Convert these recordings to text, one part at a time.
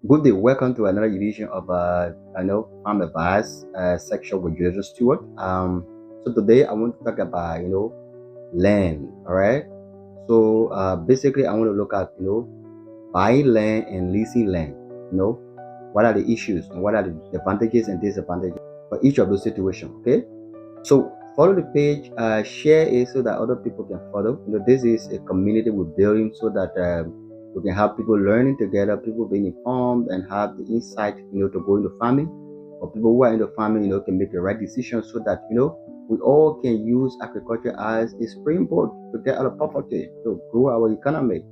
Good day, welcome to another edition of Farm Advice section with Joseph Stewart. So today I want to talk about land. All right. So basically I want to look at buying land and leasing land. You know what are the issues and what are the advantages and disadvantages for each of those situations. Okay. So follow the page, share it so that other people can follow. This is a community we're building so that we can have people learning together, people being informed and have the insight, to go into farming, or people who are in the farming, can make the right decision so that we all can use agriculture as a springboard to get out of poverty, to grow our economy,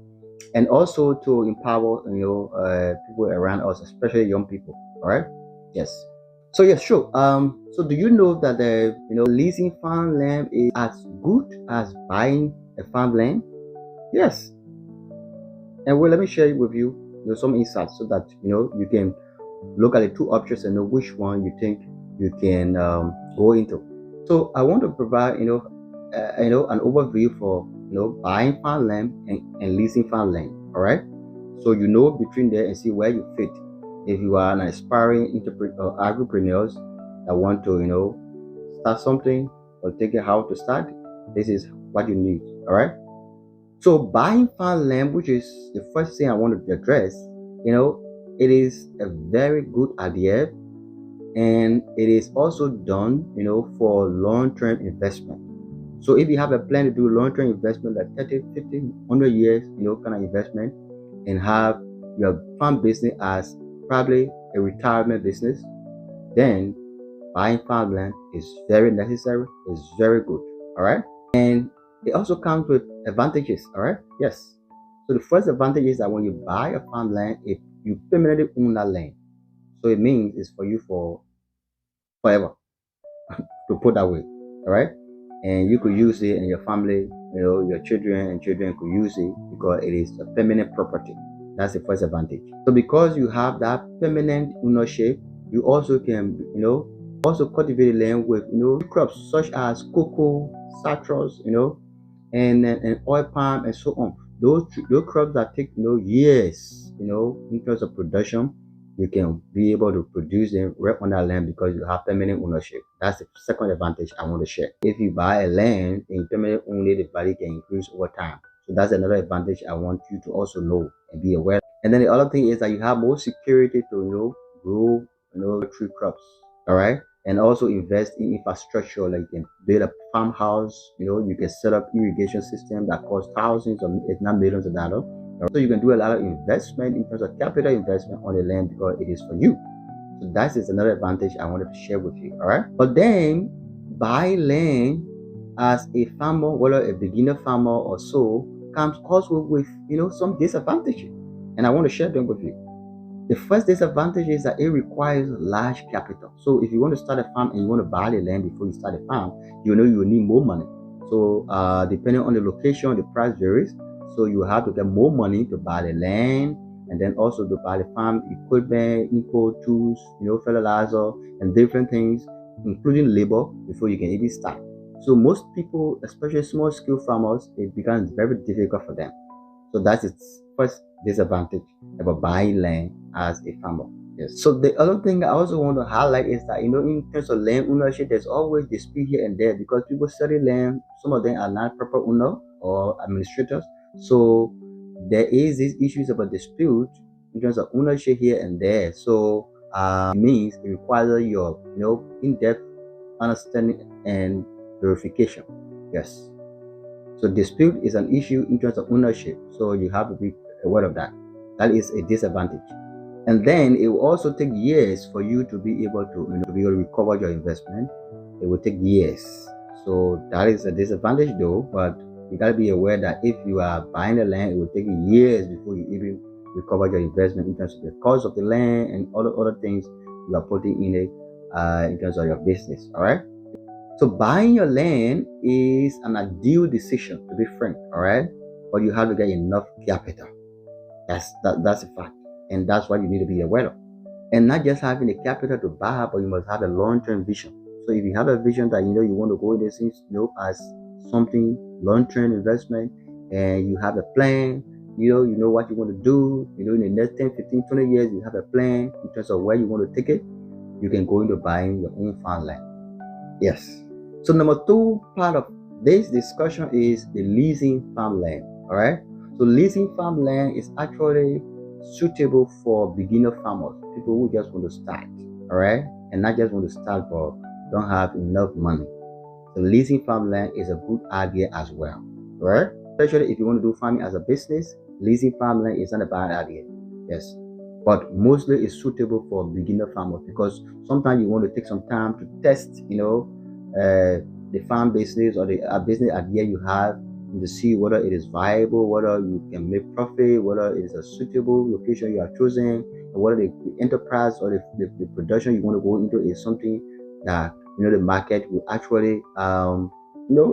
and also to empower people around us, especially young people. All right. Yes. So yeah, sure. So do you know that leasing farmland is as good as buying a farmland? Yes. And well, let me share with you, some insights so that you can look at the two options and know which one you think you can go into. So I want to provide an overview for buying farmland and leasing farmland. All right. So between there and see where you fit. If you are an aspiring agripreneurs that want to start something or take it how to start, this is what you need. All right. So buying farmland, which is the first thing I want to address, it is a very good idea, and it is also done for long-term investment. So if you have a plan to do long-term investment like 30, 50, 100 years, kind of investment, and have your farm business as probably a retirement business, then buying farmland is very necessary, is very good. All right. And it also comes with advantages. All right. Yes. So the first advantage is that when you buy a farmland, if you permanently own that land, so it means it's for you for forever, to put that way. All right. And you could use it, and your family, your children and children could use it because it is a permanent property. That's the first advantage. So because you have that permanent ownership, you also can, also cultivate land with, crops such as cocoa, citrus, and oil palm and so on. Those crops that take, years, in terms of production, you can be able to produce them right on that land because you have permanent ownership. That's the second advantage I want to share. If you buy a land and permanent only, the value can increase over time. So that's another advantage I want you to also know and be aware. And then the other thing is that you have more security to grow tree crops. All right. And also invest in infrastructure, like you can build a farmhouse, you can set up irrigation system that costs thousands or if not millions of dollars. So you can do a lot of investment in terms of capital investment on the land because it is for you. So that is another advantage I wanted to share with you. All right. But then buy land as a farmer, whether a beginner farmer or so, comes also with some disadvantages. And I want to share them with you. The first disadvantage is that it requires large capital. So if you want to start a farm and you want to buy the land before you start a farm, you will need more money. So depending on the location, the price varies. So you have to get more money to buy the land, and then also to buy the farm equipment, input tools, fertilizer, and different things, including labor, before you can even start. So most people, especially small scale farmers, it becomes very difficult for them. So that's its first disadvantage about buying land as a farmer. Yes. So the other thing I also want to highlight is that in terms of land ownership, there's always dispute here and there because people study land. Some of them are not proper owner or administrators. So there is these issues about dispute in terms of ownership here and there. So it means it requires your in-depth understanding and verification. Yes. So dispute is an issue in terms of ownership. So you have to be aware of that. That is a disadvantage. And then it will also take years for you to be able to recover your investment. It will take years. So that is a disadvantage though, but you gotta be aware that if you are buying the land, it will take years before you even recover your investment in terms of the cost of the land and other things you are putting in it in terms of your business. All right. So buying your land is an ideal decision, to be frank, all right? But you have to get enough capital. That's a fact. And that's what you need to be aware of. And not just having the capital to buy, but you must have a long-term vision. So if you have a vision that you want to go into this as something long-term investment, and you have a plan you know what you want to do, in the next 10, 15, 20 years, you have a plan in terms of where you want to take it, you can go into buying your own farmland. Yes. So number two part of this discussion is the leasing farmland. All right. So leasing farmland is actually suitable for beginner farmers, people who just want to start. All right, and not just want to start but don't have enough money. So leasing farmland is a good idea as well. All right. Especially if you want to do farming as a business, leasing farmland is not a bad idea. Yes. But mostly it's suitable for beginner farmers because sometimes you want to take some time to test, the farm business or the business idea you have, and to see whether it is viable, whether you can make profit, whether it is a suitable location you are choosing, and whether the enterprise or the production you want to go into is something that the market will actually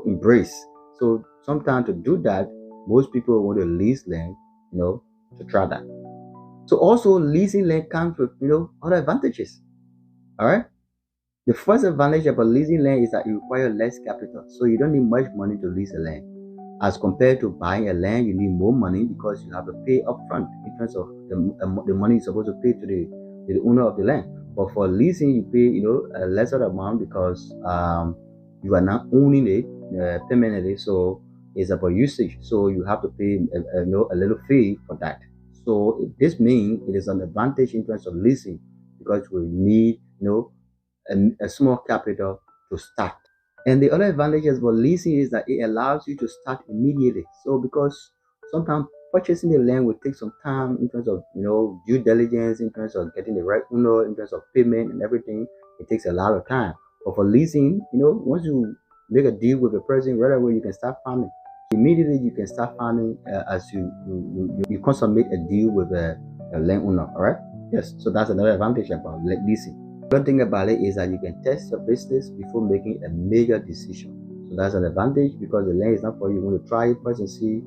embrace. So sometimes to do that, most people want to lease land, to try that. So also leasing land comes with other advantages. All right. The first advantage about leasing land is that it requires less capital. So you don't need much money to lease a land. As compared to buying a land, you need more money because you have to pay upfront in terms of the money you're supposed to pay to the owner of the land. But for leasing, you pay a lesser amount because you are not owning it permanently. So it's about usage. So you have to pay a little fee for that. So this means it is an advantage in terms of leasing because we need a small capital to start. And the other advantages about leasing is that it allows you to start immediately. So because sometimes purchasing the land will take some time in terms of due diligence, in terms of getting the right owner, in terms of payment and everything, it takes a lot of time. But for leasing, once you make a deal with a person, right away you can start farming. Immediately you can start farming as you consummate a deal with a landowner. All right. Yes. So that's another advantage about leasing. One thing about it is that you can test your business before making a major decision. So that's an advantage because the land is not for you. You want to try it first and see,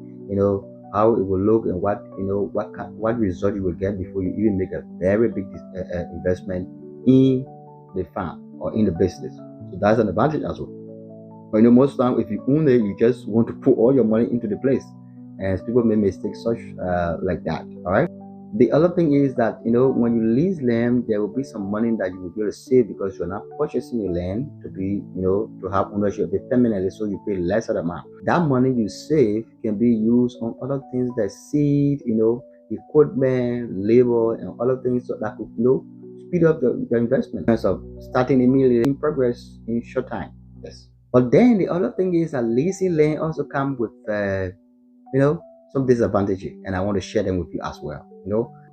how it will look and what result you will get before you even make a very big investment in the farm or in the business. So that's an advantage as well. But most time if you own it, you just want to put all your money into the place, and people make mistakes such like that. All right. The other thing is that when you lease land, there will be some money that you will be able to save because you're not purchasing the land to be to have ownership of it permanently, so you pay lesser amount. That money you save can be used on other things like seed, equipment, labor, and other things that could speed up the investment in terms of starting immediately in progress in short time. Yes. But then the other thing is that leasing land also comes with some disadvantages, and I want to share them with you as well.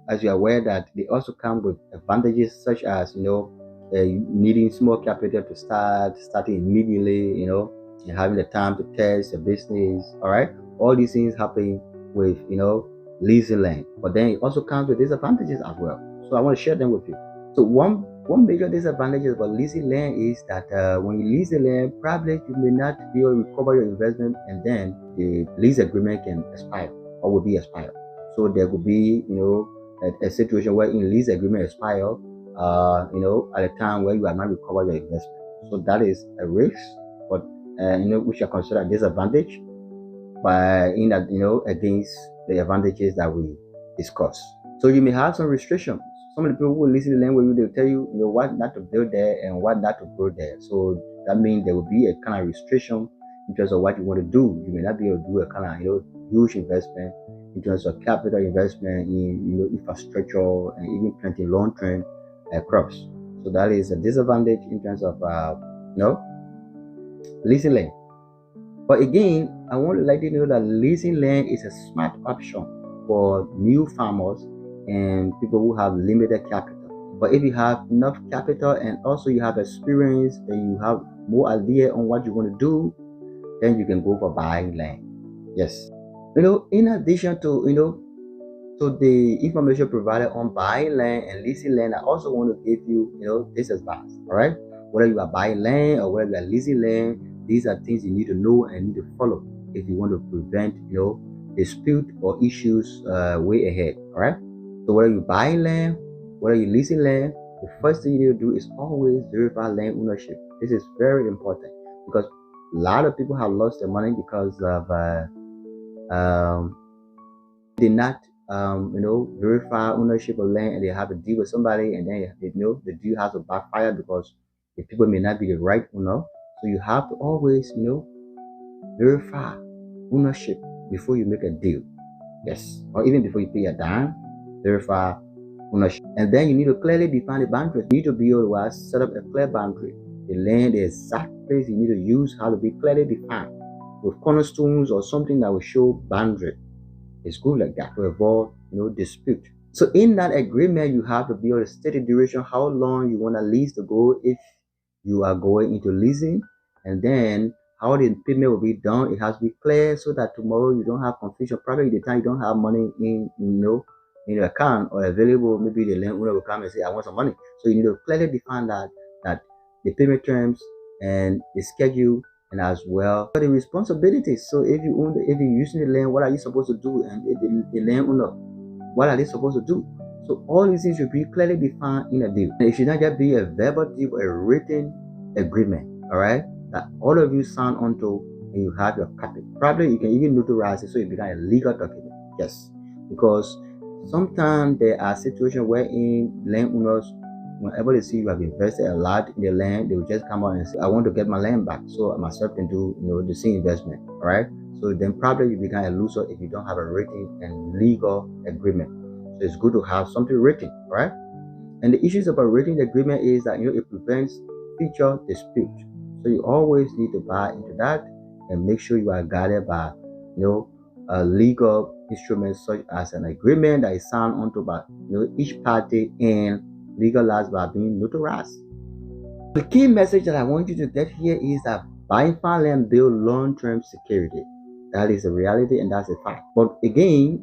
As you're aware that they also come with advantages such as needing small capital to starting immediately, and having the time to test your business. All right, all these things happen with leasing land, but then it also comes with disadvantages as well. So I want to share them with you. So one major disadvantage about leasing land is that when you lease the land, probably you may not be able to recover your investment, and then the lease agreement can expire or will be expired. So there could be, a situation where in lease agreement expire, at a time where you are not recover your investment. So that is a risk, but we should consider a disadvantage by in that against the advantages that we discuss. So you may have some restrictions. Some of the people who listen to the language, they'll tell you, what not to build there and what not to grow there. So that means there will be a kind of restriction in terms of what you want to do. You may not be able to do a kind of huge investment in terms of capital investment in infrastructure and even planting long-term crops. So that is a disadvantage in terms of leasing land. But again, I want to let you know that leasing land is a smart option for new farmers and people who have limited capital. But if you have enough capital and also you have experience and you have more idea on what you want to do, then you can go for buying land. Yes. In addition to to the information provided on buying land and leasing land, I also want to give you this advice. All right, whether you are buying land or whether you are leasing land, these are things you need to know and need to follow if you want to prevent dispute or issues way ahead. All right. So whether you buy land, whether you leasing land, the first thing you need to do is always verify land ownership. This is very important because a lot of people have lost their money because of Did not verify ownership of land, and they have a deal with somebody, and then the deal has to backfire because the people may not be the right owner. So you have to always verify ownership before you make a deal. Yes, or even before you pay a dime, verify ownership. And then you need to clearly define the boundaries. You need to be able to set up a clear boundary. The land, the exact place you need to use, how to be clearly defined with cornerstones or something that will show boundary. It's good like that to avoid dispute. So in that agreement, you have to be able to state the duration, how long you want to lease to go if you are going into leasing, and then how the payment will be done. It has to be clear so that tomorrow you don't have confusion. Probably the time you don't have money in your account or available, maybe the landowner will come and say, I want some money. So you need to clearly define that the payment terms and the schedule, and as well the responsibilities. So if you're using the land, what are you supposed to do? And the landowner, what are they supposed to do? So all these things should be clearly defined in a deal. And it should not just be a verbal deal, but a written agreement, all right, that all of you sign onto, and you have your copy. Probably you can even notarize it so it becomes a legal document. Yes, because sometimes there are situations wherein landowners, whenever they see you have invested a lot in the land, they will just come out and say, I want to get my land back, so I myself can do the same investment. All right. So then probably you become a loser if you don't have a written and legal agreement. So it's good to have something written, right? And the issues about written agreement is that it prevents future dispute. So you always need to buy into that and make sure you are guided by a legal instruments such as an agreement that is signed onto by each party and legalized by being notarized. The key message that I want you to get here is that buying farmland builds long-term security. That is a reality and that's a fact. But again,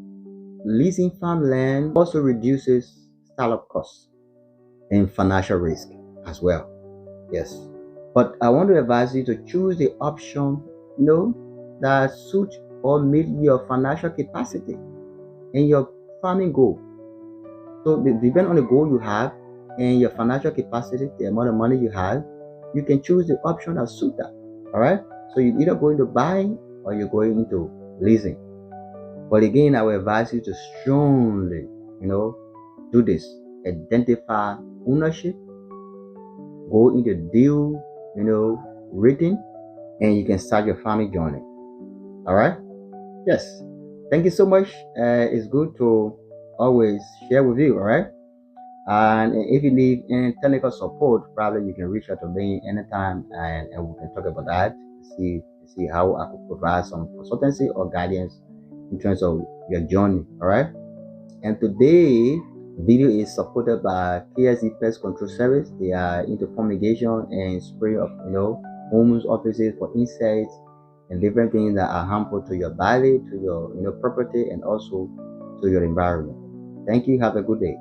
leasing farmland also reduces startup costs and financial risk as well. Yes. But I want to advise you to choose the option that suits or meet your financial capacity and your farming goal. So depending on the goal you have and your financial capacity, the amount of money you have, you can choose the option that suits that. All right. So you're either going to buy or you're going into leasing. But again, I will advise you to strongly, do this. Identify ownership, go into deal, written, and you can start your farming journey. All right. Yes. Thank you so much. It's good to always share with you. All right. And if you need any technical support, probably you can reach out to me anytime, and we can talk about that. See how I could provide some consultancy or guidance in terms of your journey. All right. And today video is supported by KSD Pest Control Service. They are into fumigation and spray of homes, offices for insects and different things that are harmful to your body, to your property, and also to your environment. Thank you. Have a good day.